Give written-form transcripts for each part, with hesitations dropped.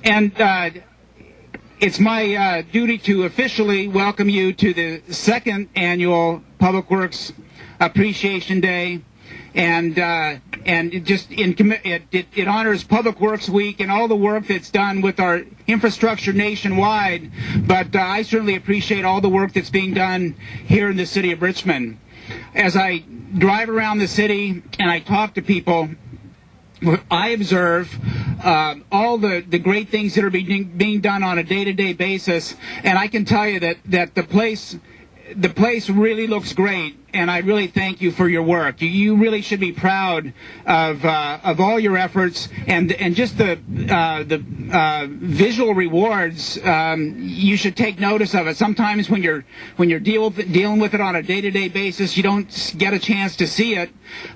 And it's my duty to officially welcome you to the second annual Public Works Appreciation Day. And it honors Public Works Week and all the work that's done with our infrastructure nationwide. But I certainly appreciate all the work that's being done here in the city of Richmond. As I drive around the city and I talk to people, I observe all the great things that are being done on a day-to-day basis, and I can tell you that the place really looks great, and I really thank you for your work. You really should be proud of all your efforts, and just the visual rewards. You should take notice of it. Sometimes when you're dealing with it on a day-to-day basis, you don't get a chance to see it,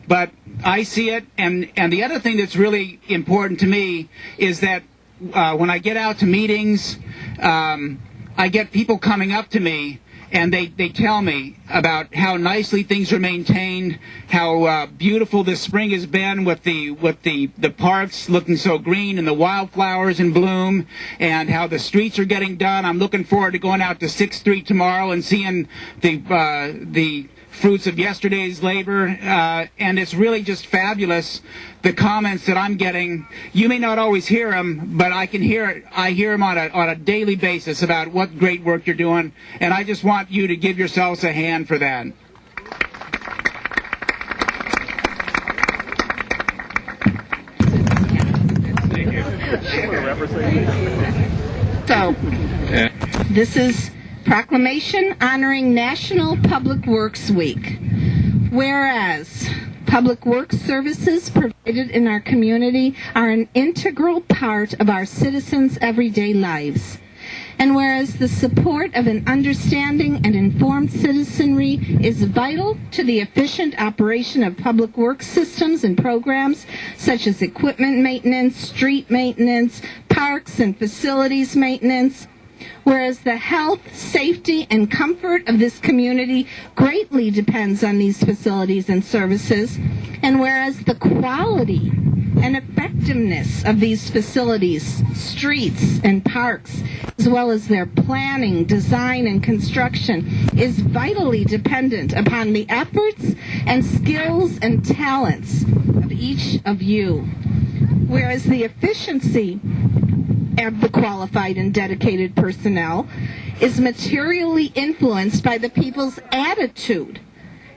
but I see it. And the other thing that's really important to me is that when I get out to meetings, I get people coming up to me, and they tell me about how nicely things are maintained, how beautiful this spring has been with the parks looking so green and the wildflowers in bloom, and how the streets are getting done. I'm looking forward to going out to 6th Street tomorrow and seeing the fruits of yesterday's labor, and it's really just fabulous, the comments that I'm getting. You may not always hear them, but I hear them on a daily basis about what great work you're doing, and I just want you to give yourselves a hand for that. So, this is proclamation honoring National Public Works Week. Whereas public works services provided in our community are an integral part of our citizens' everyday lives. And whereas the support of an understanding and informed citizenry is vital to the efficient operation of public works systems and programs such as equipment maintenance, street maintenance, parks and facilities maintenance, whereas the health, safety, and comfort of this community greatly depends on these facilities and services, and whereas the quality and effectiveness of these facilities, streets, and parks, as well as their planning, design, and construction, is vitally dependent upon the efforts and skills and talents of each of you, whereas the efficiency of the qualified and dedicated personnel is materially influenced by the people's attitude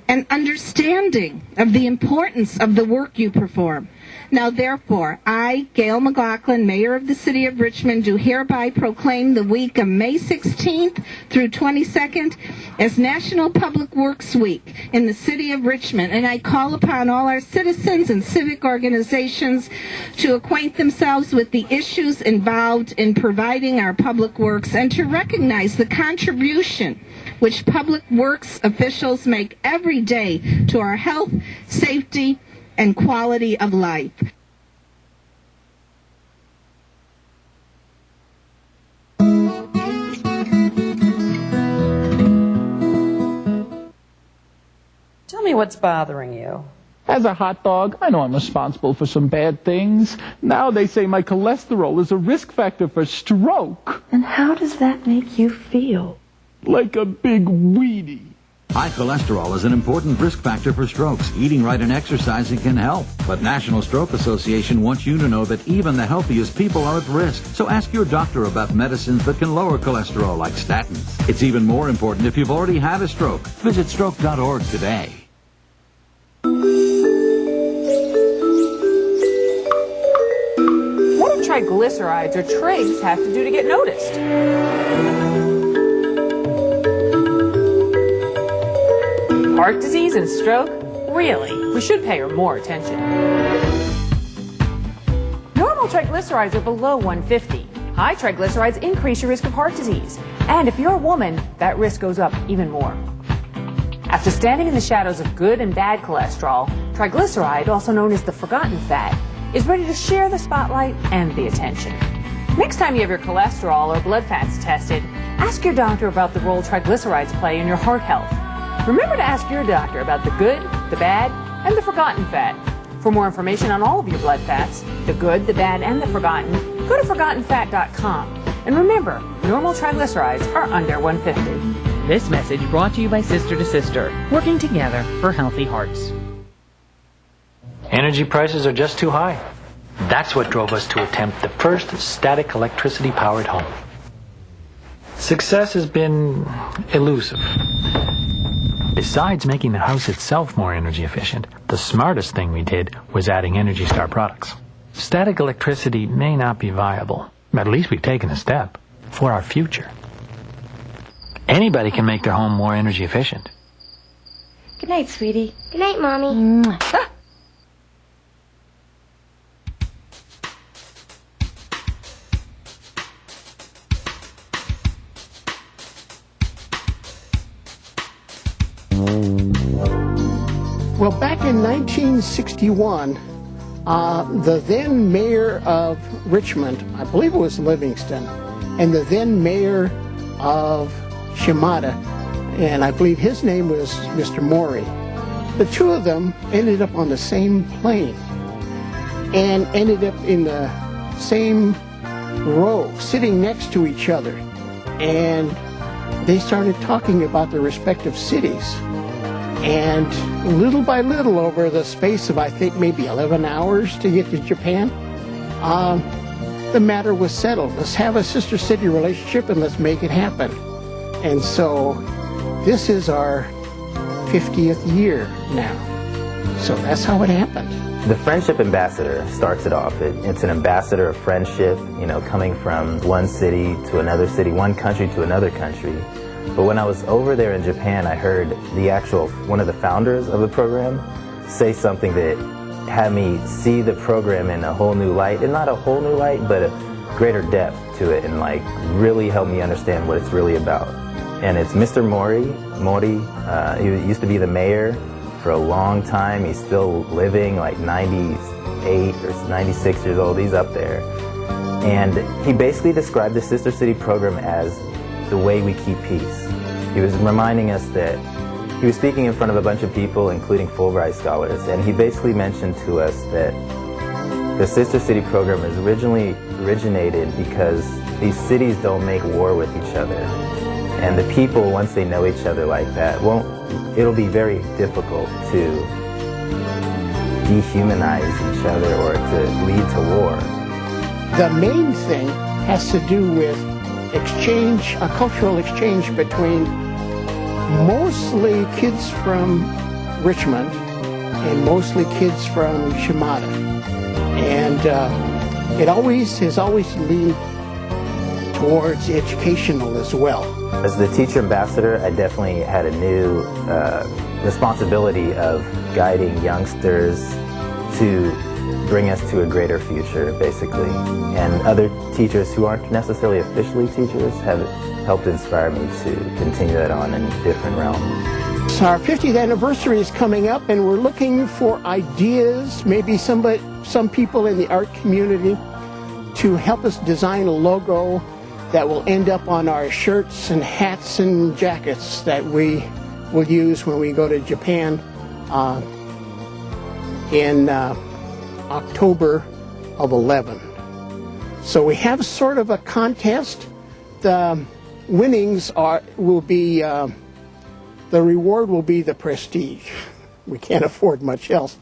and understanding of the importance of the work you perform. Now, therefore, I, Gail McLaughlin, Mayor of the City of Richmond, do hereby proclaim the week of May 16th through 22nd as National Public Works Week in the City of Richmond, and I call upon all our citizens and civic organizations to acquaint themselves with the issues involved in providing our public works and to recognize the contribution which public works officials make every day to our health, safety, and quality of life. Tell me what's bothering you. As a hot dog, I know I'm responsible for some bad things. Now they say my cholesterol is a risk factor for stroke. And how does that make you feel? Like a big weenie. High cholesterol is an important risk factor for strokes. Eating right and exercising can help. But National Stroke Association wants you to know that even the healthiest people are at risk. So ask your doctor about medicines that can lower cholesterol, like statins. It's even more important if you've already had a stroke. Visit stroke.org today. What do triglycerides or trigs have to do to get noticed? Heart disease and stroke? Really? We should pay her more attention. Normal triglycerides are below 150. High triglycerides increase your risk of heart disease. And if you're a woman, that risk goes up even more. After standing in the shadows of good and bad cholesterol, triglyceride, also known as the forgotten fat, is ready to share the spotlight and the attention. Next time you have your cholesterol or blood fats tested, ask your doctor about the role triglycerides play in your heart health. Remember to ask your doctor about the good, the bad, and the forgotten fat. For more information on all of your blood fats, the good, the bad, and the forgotten, Go to ForgottenFat.com. And remember, normal triglycerides are under 150. This message brought to you by Sister to Sister, working together for healthy hearts. Energy prices are just too high. That's what drove us to attempt the first static electricity-powered home. Success has been elusive. Besides making the house itself more energy efficient, the smartest thing we did was adding Energy Star products. Static electricity may not be viable, but at least we've taken a step for our future. Anybody can make their home more energy efficient. Good night, sweetie. Good night, Mommy. Ah! Well, back in 1961, the then mayor of Richmond, I believe it was Livingston, and the then mayor of Shimada, and I believe his name was Mr. Mori, the two of them ended up on the same plane and ended up in the same row, sitting next to each other. And they started talking about their respective cities. And little by little, over the space of, I think, maybe 11 hours to get to Japan, the matter was settled. Let's have a sister city relationship and let's make it happen. And so this is our 50th year now. So that's how it happened. The Friendship Ambassador starts it off. It's an ambassador of friendship, coming from one city to another city, one country to another country. But when I was over there in Japan, I heard one of the founders of the program say something that had me see the program in a whole new light. And not a whole new light, but a greater depth to it, and really helped me understand what it's really about. And it's Mr. Mori. He used to be the mayor for a long time. He's still living, 98 or 96 years old. He's up there. And he basically described the Sister City program as the way we keep peace. He was reminding us that he was speaking in front of a bunch of people, including Fulbright scholars, and he basically mentioned to us that the Sister City program is originated because these cities don't make war with each other. And the people, once they know each other like that, it'll be very difficult to dehumanize each other or to lead to war. The main thing has to do with exchange, a cultural exchange between mostly kids from Richmond and mostly kids from Shimada. And it has always leaned towards educational as well. As the teacher ambassador, I definitely had a new responsibility of guiding youngsters to bring us to a greater future, basically. And other teachers who aren't necessarily officially teachers have helped inspire me to continue that on in different realms. So our 50th anniversary is coming up, and we're looking for ideas, maybe some people in the art community, to help us design a logo that will end up on our shirts and hats and jackets that we will use when we go to Japan in October of 11. So we have sort of a contest. The winnings will be the reward will be the prestige. We can't afford much else.